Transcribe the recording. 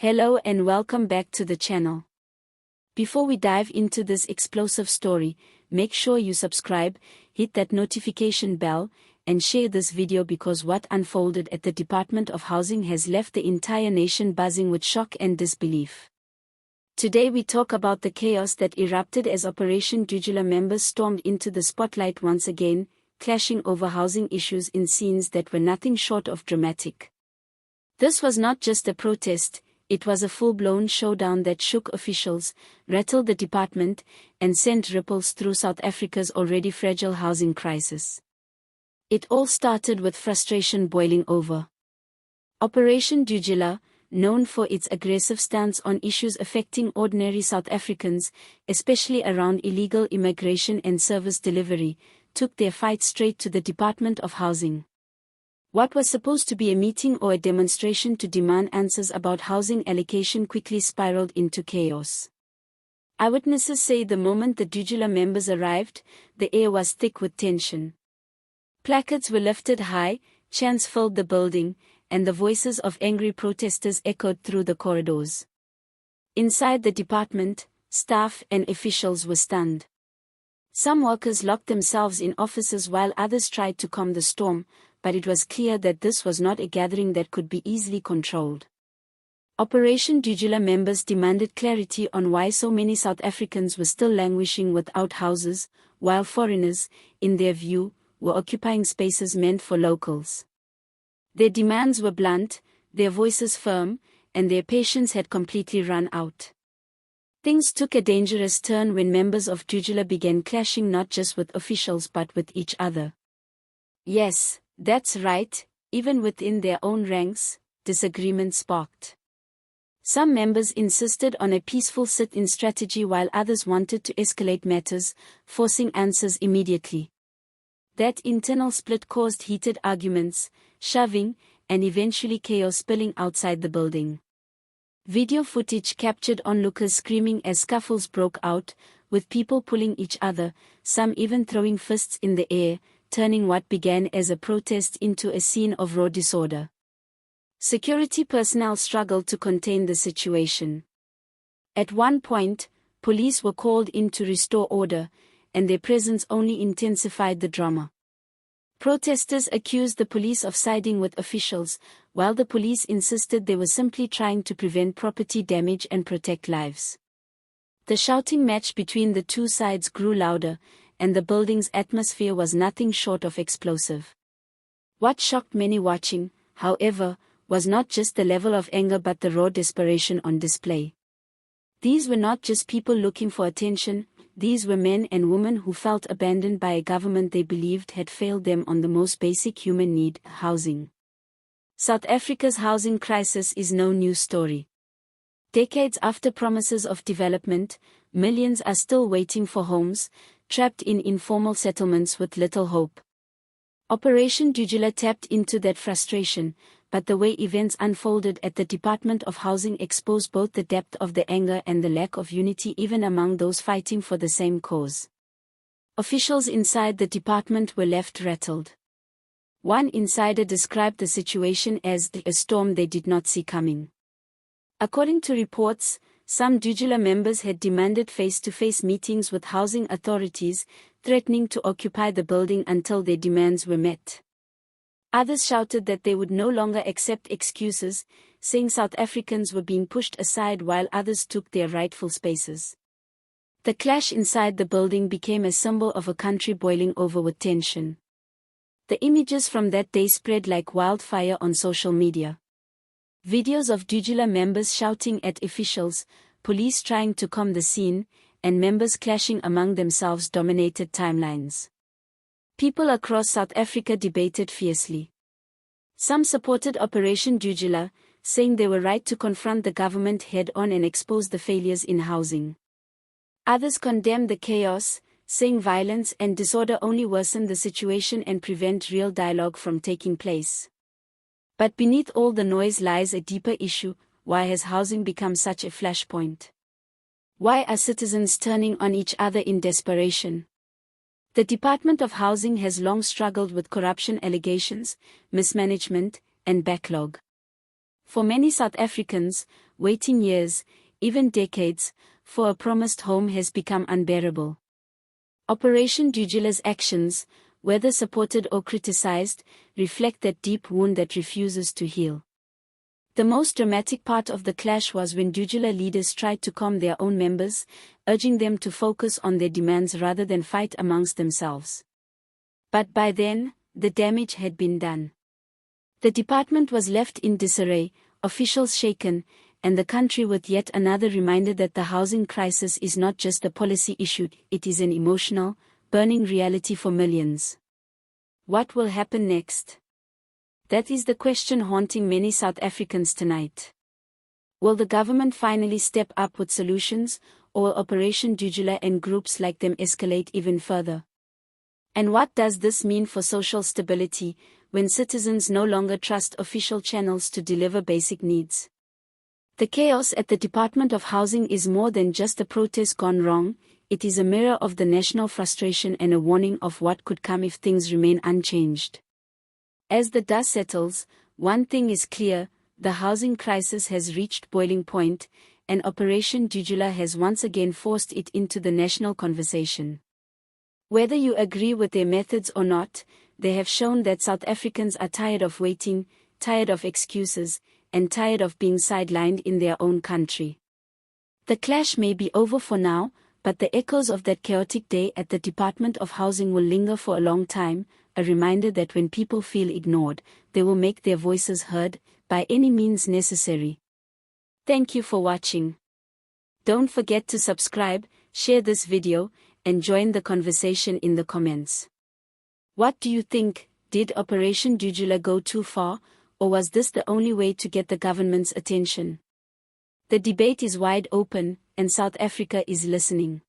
Hello and welcome back to the channel. Before we dive into this explosive story, make sure you subscribe, hit that notification bell, and share this video because what unfolded at the Department of Housing has left the entire nation buzzing with shock and disbelief. Today we talk about the chaos that erupted as Operation Dudula members stormed into the spotlight once again, clashing over housing issues in scenes that were nothing short of dramatic. This was not just a protest, it was a full-blown showdown that shook officials, rattled the department, and sent ripples through South Africa's already fragile housing crisis. It all started with frustration boiling over. Operation Dudula, known for its aggressive stance on issues affecting ordinary South Africans, especially around illegal immigration and service delivery, took their fight straight to the Department of Housing. What was supposed to be a meeting or a demonstration to demand answers about housing allocation quickly spiraled into chaos. Eyewitnesses say the moment the Dudula members arrived, the air was thick with tension. Placards were lifted high, chants filled the building, and the voices of angry protesters echoed through the corridors. Inside the department, staff and officials were stunned. Some workers locked themselves in offices while others tried to calm the storm, but it was clear that this was not a gathering that could be easily controlled. Operation Dudula members demanded clarity on why so many South Africans were still languishing without houses, while foreigners, in their view, were occupying spaces meant for locals. Their demands were blunt, their voices firm, and their patience had completely run out. Things took a dangerous turn when members of Dudula began clashing not just with officials but with each other. Yes, that's right, even within their own ranks, disagreement sparked. Some members insisted on a peaceful sit-in strategy while others wanted to escalate matters, forcing answers immediately. That internal split caused heated arguments, shoving, and eventually chaos spilling outside the building. Video footage captured onlookers screaming as scuffles broke out, with people pulling each other, some even throwing fists in the air, turning what began as a protest into a scene of raw disorder. Security personnel struggled to contain the situation. At one point, police were called in to restore order, and their presence only intensified the drama. Protesters accused the police of siding with officials, while the police insisted they were simply trying to prevent property damage and protect lives. The shouting match between the two sides grew louder, and the building's atmosphere was nothing short of explosive. What shocked many watching, however, was not just the level of anger but the raw desperation on display. These were not just people looking for attention, these were men and women who felt abandoned by a government they believed had failed them on the most basic human need, housing. South Africa's housing crisis is no new story. Decades after promises of development, millions are still waiting for homes, trapped in informal settlements with little hope. Operation Dudula tapped into that frustration, but the way events unfolded at the Department of Housing exposed both the depth of the anger and the lack of unity even among those fighting for the same cause. Officials inside the department were left rattled. One insider described the situation as a storm they did not see coming. According to reports, some Dudula members had demanded face-to-face meetings with housing authorities, threatening to occupy the building until their demands were met. Others shouted that they would no longer accept excuses, saying South Africans were being pushed aside while others took their rightful spaces. The clash inside the building became a symbol of a country boiling over with tension. The images from that day spread like wildfire on social media. Videos of Dudula members shouting at officials, police trying to calm the scene, and members clashing among themselves dominated timelines. People across South Africa debated fiercely. Some supported Operation Dudula, saying they were right to confront the government head-on and expose the failures in housing. Others condemned the chaos, saying violence and disorder only worsen the situation and prevent real dialogue from taking place. But beneath all the noise lies a deeper issue: why has housing become such a flashpoint? Why are citizens turning on each other in desperation? The Department of Housing has long struggled with corruption allegations, mismanagement, and backlog. For many South Africans, waiting years, even decades, for a promised home has become unbearable. Operation Dudula's actions, whether supported or criticized, reflect that deep wound that refuses to heal. The most dramatic part of the clash was when Dudula leaders tried to calm their own members, urging them to focus on their demands rather than fight amongst themselves. But by then, the damage had been done. The department was left in disarray, officials shaken, and the country with yet another reminder that the housing crisis is not just a policy issue, it is an emotional, burning reality for millions. What will happen next? That is the question haunting many South Africans tonight. Will the government finally step up with solutions, or will Operation Dudula and groups like them escalate even further? And what does this mean for social stability, when citizens no longer trust official channels to deliver basic needs? The chaos at the Department of Housing is more than just a protest gone wrong, it is a mirror of the national frustration and a warning of what could come if things remain unchanged. As the dust settles, one thing is clear, the housing crisis has reached boiling point, and Operation Dudula has once again forced it into the national conversation. Whether you agree with their methods or not, they have shown that South Africans are tired of waiting, tired of excuses, and tired of being sidelined in their own country. The clash may be over for now, but the echoes of that chaotic day at the Department of Housing will linger for a long time, a reminder that when people feel ignored, they will make their voices heard, by any means necessary. Thank you for watching. Don't forget to subscribe, share this video, and join the conversation in the comments. What do you think? Did Operation Dudula go too far, or was this the only way to get the government's attention? The debate is wide open, and South Africa is listening.